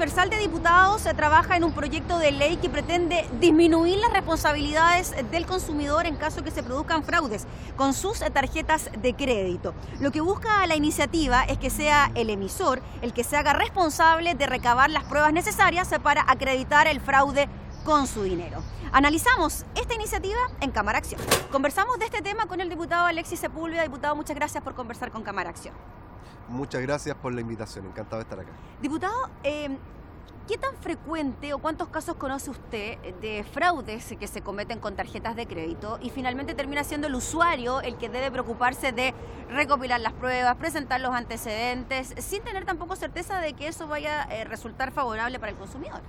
transversal de diputados se trabaja en un proyecto de ley que pretende disminuir las responsabilidades del consumidor en caso que se produzcan fraudes con sus tarjetas de crédito. Lo que busca la iniciativa es que sea el emisor el que se haga responsable de recabar las pruebas necesarias para acreditar el fraude con su dinero. Analizamos esta iniciativa en Cámara Acción. Conversamos de este tema con el diputado Alexis Sepúlveda. Diputado, muchas gracias por conversar con Cámara Acción. Muchas gracias por la invitación, encantado de estar acá. Diputado, ¿qué tan frecuente o cuántos casos conoce usted de fraudes que se cometen con tarjetas de crédito y finalmente termina siendo el usuario el que debe preocuparse de recopilar las pruebas, presentar los antecedentes, sin tener tampoco certeza de que eso vaya a resultar favorable para el consumidor?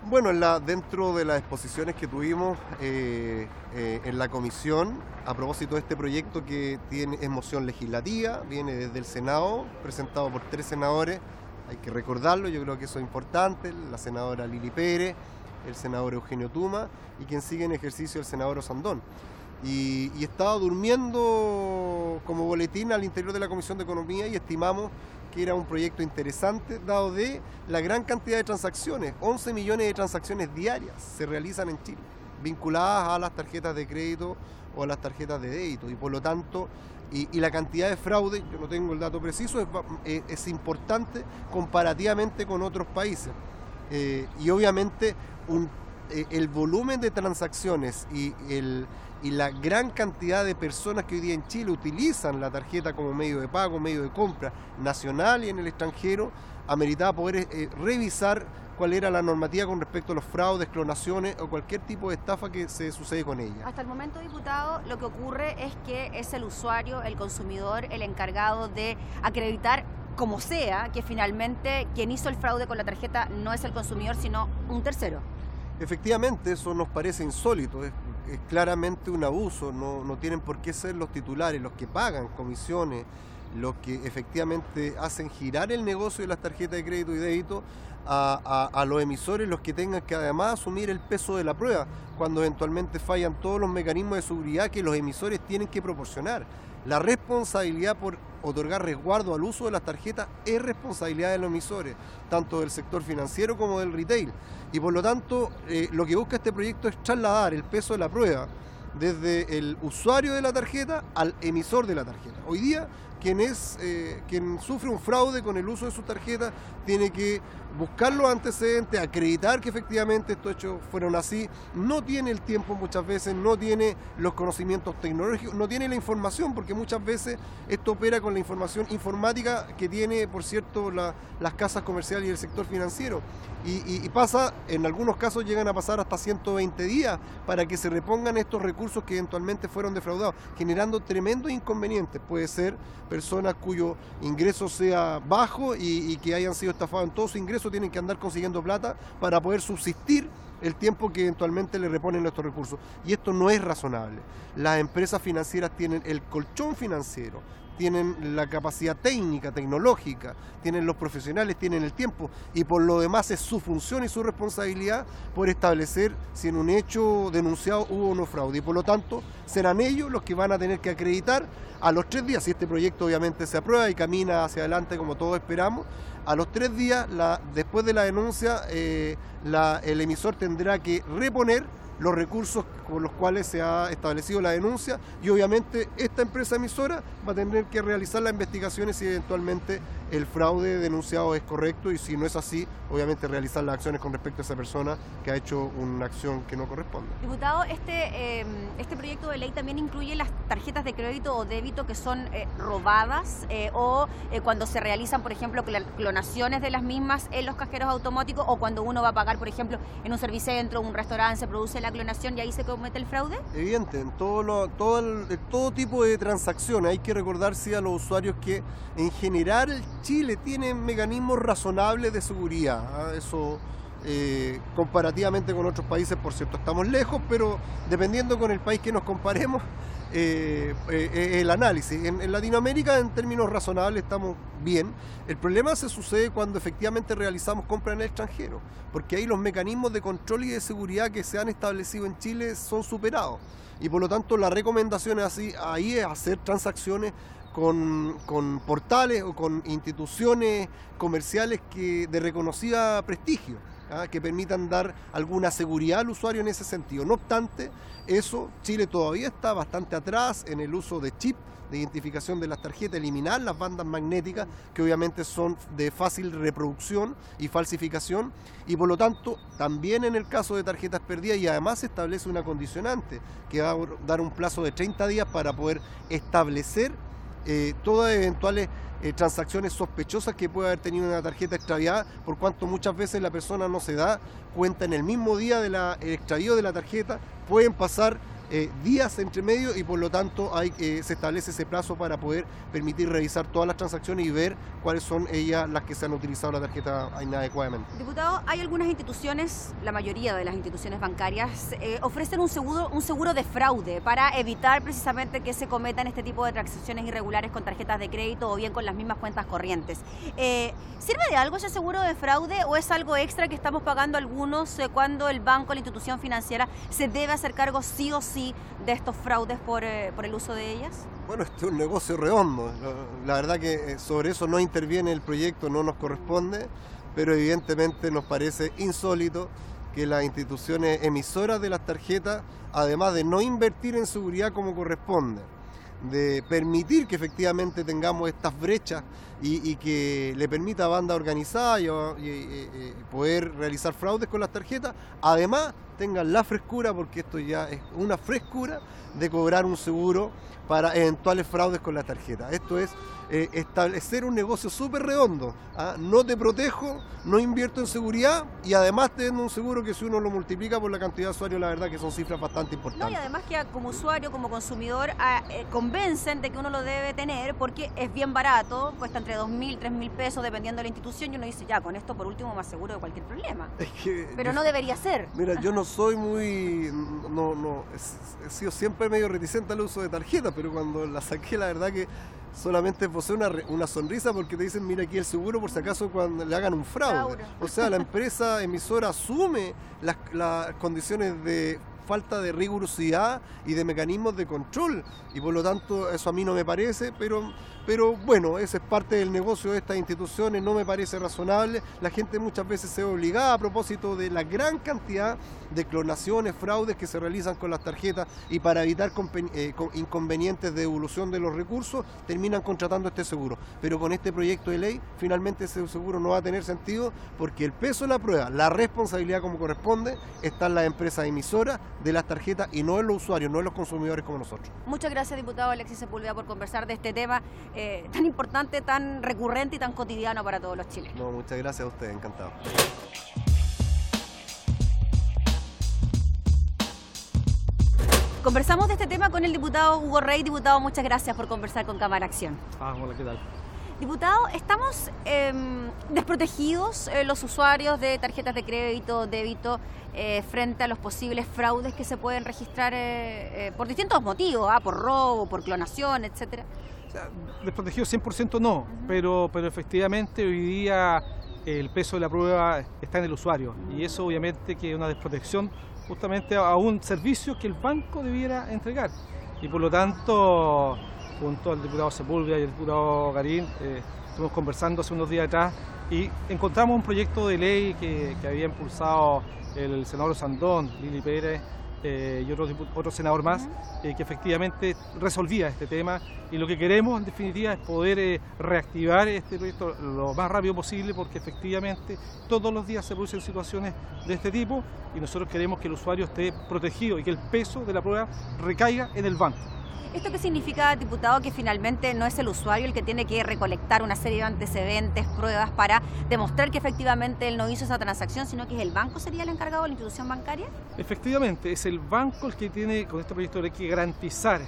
Bueno, dentro de las exposiciones que tuvimos en la comisión, a propósito de este proyecto que es moción legislativa, viene desde el Senado, presentado por 3 senadores, hay que recordarlo, yo creo que eso es importante, la senadora Lili Pérez, el senador Eugenio Tuma y quien sigue en ejercicio el senador Osandón. Y estaba durmiendo como boletín al interior de la Comisión de Economía y estimamos que era un proyecto interesante, dado de la gran cantidad de transacciones, 11 millones de transacciones diarias se realizan en Chile, vinculadas a las tarjetas de crédito o a las tarjetas de débito, y por lo tanto, y la cantidad de fraude, yo no tengo el dato preciso, es importante comparativamente con otros países. Y obviamente el volumen de transacciones y la gran cantidad de personas que hoy día en Chile utilizan la tarjeta como medio de pago, medio de compra nacional y en el extranjero, ameritaba poder revisar cuál era la normativa con respecto a los fraudes, clonaciones o cualquier tipo de estafa que se sucede con ella. Hasta el momento, diputado, lo que ocurre es que es el usuario, el consumidor, el encargado de acreditar como sea que finalmente quien hizo el fraude con la tarjeta no es el consumidor, sino un tercero. Efectivamente, eso nos parece insólito, es claramente un abuso, no tienen por qué ser los titulares, los que pagan comisiones, los que efectivamente hacen girar el negocio de las tarjetas de crédito y débito a los emisores, los que tengan que además asumir el peso de la prueba, cuando eventualmente fallan todos los mecanismos de seguridad que los emisores tienen que proporcionar. La responsabilidad por otorgar resguardo al uso de las tarjetas es responsabilidad de los emisores, tanto del sector financiero como del retail. Y por lo tanto, lo que busca este proyecto es trasladar el peso de la prueba desde el usuario de la tarjeta al emisor de la tarjeta. Hoy día, quien sufre un fraude con el uso de su tarjeta tiene que buscar los antecedentes, acreditar que efectivamente estos hechos fueron así, no tiene el tiempo muchas veces, no tiene los conocimientos tecnológicos, no tiene la información, porque muchas veces esto opera con la información informática que tiene, por cierto, las casas comerciales y el sector financiero. Y pasa, en algunos casos llegan a pasar hasta 120 días para que se repongan estos recursos que eventualmente fueron defraudados, generando tremendos inconvenientes. Puede ser personas cuyo ingreso sea bajo y que hayan sido estafados en todo su ingreso, tienen que andar consiguiendo plata para poder subsistir el tiempo que eventualmente le reponen estos recursos. Y esto no es razonable. Las empresas financieras tienen el colchón financiero, tienen la capacidad técnica, tecnológica, tienen los profesionales, tienen el tiempo, y por lo demás es su función y su responsabilidad por establecer si en un hecho denunciado hubo o no fraude, y por lo tanto serán ellos los que van a tener que acreditar a los 3 días, si este proyecto obviamente se aprueba y camina hacia adelante como todos esperamos, a los 3 días, después de la denuncia, el emisor tendrá que reponer los recursos con los cuales se ha establecido la denuncia, y obviamente esta empresa emisora va a tener que realizar las investigaciones si eventualmente el fraude denunciado es correcto, y si no es así, obviamente realizar las acciones con respecto a esa persona que ha hecho una acción que no corresponde. Diputado, este proyecto de ley también incluye las tarjetas de crédito o débito que son robadas o cuando se realizan, por ejemplo, clonaciones de las mismas en los cajeros automáticos, o cuando uno va a pagar, por ejemplo, en un servicentro, un restaurante, se produce la clonación y ahí se comete el fraude. Evidente, en todo tipo de transacciones hay que recordarse a los usuarios que en general Chile tiene mecanismos razonables de seguridad. Eso comparativamente con otros países, por cierto, estamos lejos, pero dependiendo con el país que nos comparemos, el análisis. En Latinoamérica, en términos razonables, estamos bien. El problema se sucede cuando efectivamente realizamos compras en el extranjero, porque ahí los mecanismos de control y de seguridad que se han establecido en Chile son superados. Y por lo tanto la recomendación ahí es hacer transacciones con portales o con instituciones comerciales de reconocida prestigio, que permitan dar alguna seguridad al usuario en ese sentido. No obstante, Chile todavía está bastante atrás en el uso de chip de identificación de las tarjetas, eliminar las bandas magnéticas que obviamente son de fácil reproducción y falsificación, y por lo tanto también en el caso de tarjetas perdidas, y además se establece una condicionante que va a dar un plazo de 30 días para poder establecer todas eventuales transacciones sospechosas que pueda haber tenido una tarjeta extraviada, por cuanto muchas veces la persona no se da cuenta en el mismo día del extravío de la tarjeta, pueden pasar días entre medio, y por lo tanto se establece ese plazo para poder permitir revisar todas las transacciones y ver cuáles son ellas las que se han utilizado la tarjeta inadecuadamente. Diputado, hay algunas instituciones, la mayoría de las instituciones bancarias, ofrecen un seguro de fraude para evitar precisamente que se cometan este tipo de transacciones irregulares con tarjetas de crédito o bien con las mismas cuentas corrientes. ¿Sirve de algo ese seguro de fraude o es algo extra que estamos pagando algunos cuando el banco, la institución financiera, se debe hacer cargo sí o sí de estos fraudes por el uso de ellas? Bueno, este es un negocio redondo. La verdad que sobre eso no interviene el proyecto, no nos corresponde, pero evidentemente nos parece insólito que las instituciones emisoras de las tarjetas, además de no invertir en seguridad como corresponde, de permitir que efectivamente tengamos estas brechas y que le permita a banda organizada y poder realizar fraudes con las tarjetas, además tengan la frescura, porque esto ya es una frescura, de cobrar un seguro para eventuales fraudes con la tarjeta. Esto es establecer un negocio súper redondo. No te protejo, no invierto en seguridad y además te vendo un seguro que si uno lo multiplica por la cantidad de usuarios, la verdad que son cifras bastante importantes. No, y además que como usuario, como consumidor, convencen de que uno lo debe tener porque es bien barato, cuesta entre 2.000, 3.000 pesos dependiendo de la institución, y uno dice, ya, con esto por último más seguro de cualquier problema. Pero no debería ser. Mira, yo no soy he sido siempre medio reticente al uso de tarjetas, pero cuando la saqué, la verdad que solamente posee una sonrisa, porque te dicen, mira aquí el seguro por si acaso cuando le hagan un fraude. O sea, la empresa emisora asume las condiciones de falta de rigurosidad y de mecanismos de control, y por lo tanto eso a mí no me parece, pero bueno, ese es parte del negocio de estas instituciones, no me parece razonable. La gente muchas veces se ve obligada, a propósito de la gran cantidad de clonaciones, fraudes que se realizan con las tarjetas, y para evitar inconvenientes de devolución de los recursos, terminan contratando este seguro. Pero con este proyecto de ley, finalmente ese seguro no va a tener sentido, porque el peso de la prueba, la responsabilidad como corresponde, está en las empresas emisoras de las tarjetas y no en los usuarios, no en los consumidores como nosotros. Muchas gracias, diputado Alexis Sepúlveda, por conversar de este tema tan importante, tan recurrente y tan cotidiano para todos los chilenos. No, muchas gracias a ustedes, encantado. Conversamos de este tema con el diputado Hugo Rey. Diputado, muchas gracias por conversar con Cámara Acción. Hola, ¿qué tal? Diputado, ¿estamos desprotegidos los usuarios de tarjetas de crédito, débito, frente a los posibles fraudes que se pueden registrar por distintos motivos, por robo, por clonación, etcétera? O sea, desprotegidos 100% no, pero efectivamente hoy día el peso de la prueba está en el usuario, y eso obviamente que es una desprotección justamente a un servicio que el banco debiera entregar, y por lo tanto, junto al diputado Sepúlveda y al diputado Garín, estuvimos conversando hace unos días atrás y encontramos un proyecto de ley que había impulsado el senador Sandón, Lili Pérez y otro senador más, que efectivamente resolvía este tema, y lo que queremos en definitiva es poder reactivar este proyecto lo más rápido posible, porque efectivamente todos los días se producen situaciones de este tipo y nosotros queremos que el usuario esté protegido y que el peso de la prueba recaiga en el banco. ¿Esto qué significa, diputado? Que finalmente no es el usuario el que tiene que recolectar una serie de antecedentes, pruebas para demostrar que efectivamente él no hizo esa transacción, sino que es el banco, sería el encargado de la institución bancaria. Efectivamente, es el banco el que tiene con este proyecto de ley que garantizar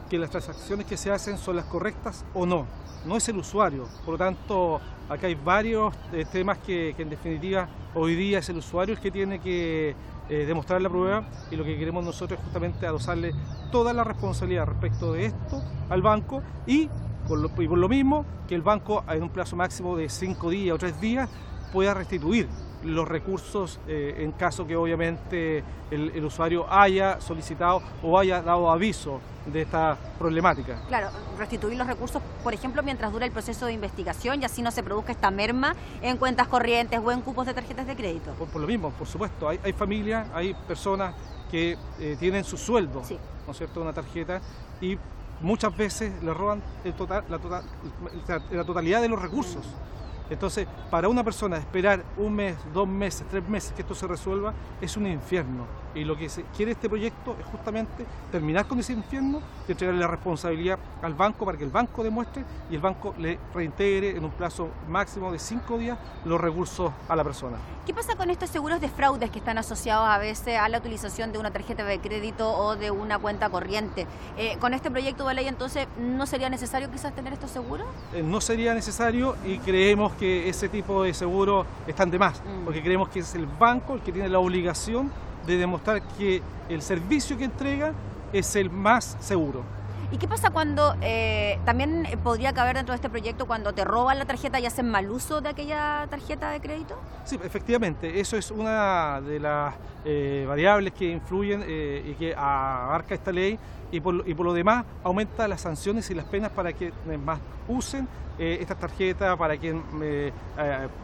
que las transacciones que se hacen son las correctas o no. No es el usuario. Por lo tanto, acá hay varios temas que en definitiva hoy día es el usuario el que tiene que demostrar la prueba, y lo que queremos nosotros es justamente adosarle toda la responsabilidad respecto de esto al banco, y por lo mismo que el banco en un plazo máximo de 5 días o 3 días pueda restituir los recursos en caso que obviamente el usuario haya solicitado o haya dado aviso de esta problemática. Claro, restituir los recursos, por ejemplo, mientras dura el proceso de investigación y así no se produzca esta merma en cuentas corrientes o en cupos de tarjetas de crédito. Por lo mismo, por supuesto, hay familias, hay personas que tienen su sueldo, sí, ¿no es cierto?, una tarjeta, y muchas veces le roban la totalidad de los recursos. Entonces, para una persona esperar 1 mes, 2 meses, 3 meses que esto se resuelva es un infierno. Y lo que quiere este proyecto es justamente terminar con ese infierno y entregarle la responsabilidad al banco para que el banco demuestre y el banco le reintegre en un plazo máximo de 5 días los recursos a la persona. ¿Qué pasa con estos seguros de fraudes que están asociados a veces a la utilización de una tarjeta de crédito o de una cuenta corriente? ¿Con este proyecto de ley entonces no sería necesario quizás tener estos seguros? No sería necesario y creemos que ese tipo de seguros están de más, porque creemos que es el banco el que tiene la obligación de demostrar que el servicio que entrega es el más seguro. ¿Y qué pasa cuando también podría caber dentro de este proyecto cuando te roban la tarjeta y hacen mal uso de aquella tarjeta de crédito? Sí, efectivamente, eso es una de las variables que influyen y que abarca esta ley y por lo demás aumenta las sanciones y las penas para quienes más usen estas tarjetas, para quienes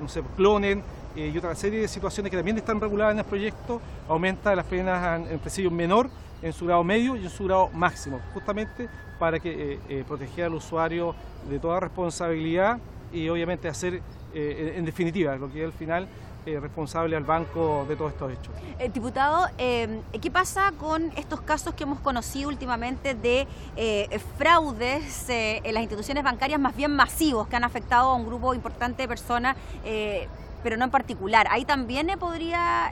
no sé, clonen y otra serie de situaciones que también están reguladas en el proyecto. Aumenta las penas en presidio menor, en su grado medio y en su grado máximo, justamente para que proteger al usuario de toda responsabilidad y obviamente hacer, en definitiva, lo que es al final responsable al banco de todos estos hechos. Diputado, ¿qué pasa con estos casos que hemos conocido últimamente de fraudes en las instituciones bancarias más bien masivos que han afectado a un grupo importante de personas? Pero no en particular. Ahí también podría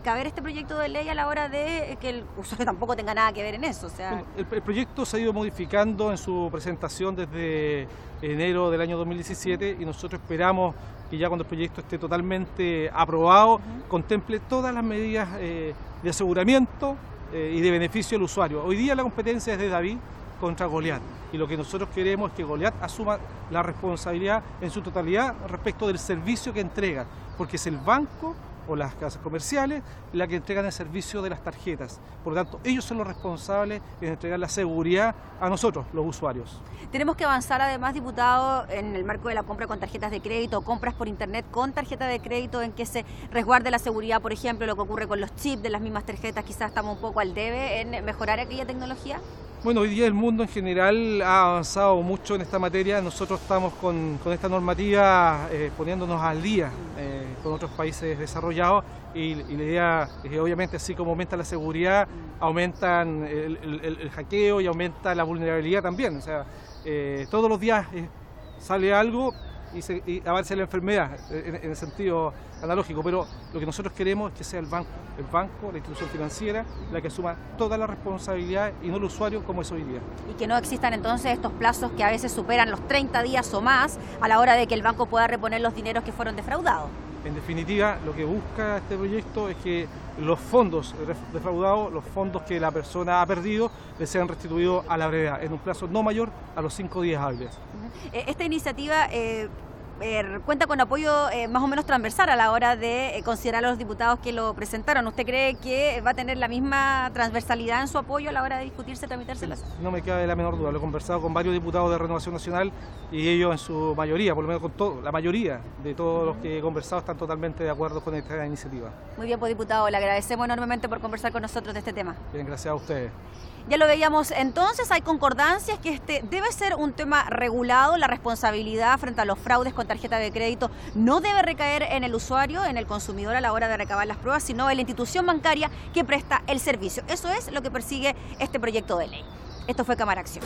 caber este proyecto de ley a la hora de que el usuario tampoco tenga nada que ver en eso. O sea... Bueno, el proyecto se ha ido modificando en su presentación desde enero del año 2017 y nosotros esperamos que ya cuando el proyecto esté totalmente aprobado, contemple todas las medidas de aseguramiento y de beneficio al usuario. Hoy día la competencia es de David contra Goliat y lo que nosotros queremos es que Goliat asuma la responsabilidad en su totalidad respecto del servicio que entrega, porque es el banco o las casas comerciales las que entregan el servicio de las tarjetas. Por lo tanto, ellos son los responsables de entregar la seguridad a nosotros, los usuarios. Tenemos que avanzar además, diputado, en el marco de la compra con tarjetas de crédito, compras por internet con tarjeta de crédito, en que se resguarde la seguridad, por ejemplo, lo que ocurre con los chips de las mismas tarjetas, quizás estamos un poco al debe en mejorar aquella tecnología. Bueno, hoy día el mundo en general ha avanzado mucho en esta materia. Nosotros estamos con esta normativa poniéndonos al día con otros países desarrollados y la idea es que obviamente así como aumenta la seguridad, aumentan el hackeo y aumenta la vulnerabilidad también. O sea, todos los días sale algo y avanza la enfermedad en el sentido analógico, pero lo que nosotros queremos es que sea el banco, la institución financiera, la que asuma toda la responsabilidad y no el usuario como es hoy día. Y que no existan entonces estos plazos que a veces superan los 30 días o más a la hora de que el banco pueda reponer los dineros que fueron defraudados. En definitiva, lo que busca este proyecto es que los fondos defraudados, los fondos que la persona ha perdido, les sean restituidos a la brevedad, en un plazo no mayor a los 5 días hábiles. Esta iniciativa cuenta con apoyo más o menos transversal a la hora de considerar a los diputados que lo presentaron. ¿Usted cree que va a tener la misma transversalidad en su apoyo a la hora de discutirse, tramitarse? No me cabe la menor duda. Lo he conversado con varios diputados de Renovación Nacional y ellos en su mayoría, por lo menos con todo, la mayoría de todos los que he conversado están totalmente de acuerdo con esta iniciativa. Muy bien, pues diputado, le agradecemos enormemente por conversar con nosotros de este tema. Bien, gracias a ustedes. Ya lo veíamos entonces, hay concordancias que este debe ser un tema regulado, la responsabilidad frente a los fraudes con tarjeta de crédito no debe recaer en el usuario, en el consumidor a la hora de recabar las pruebas, sino en la institución bancaria que presta el servicio. Eso es lo que persigue este proyecto de ley. Esto fue Cámara Acción.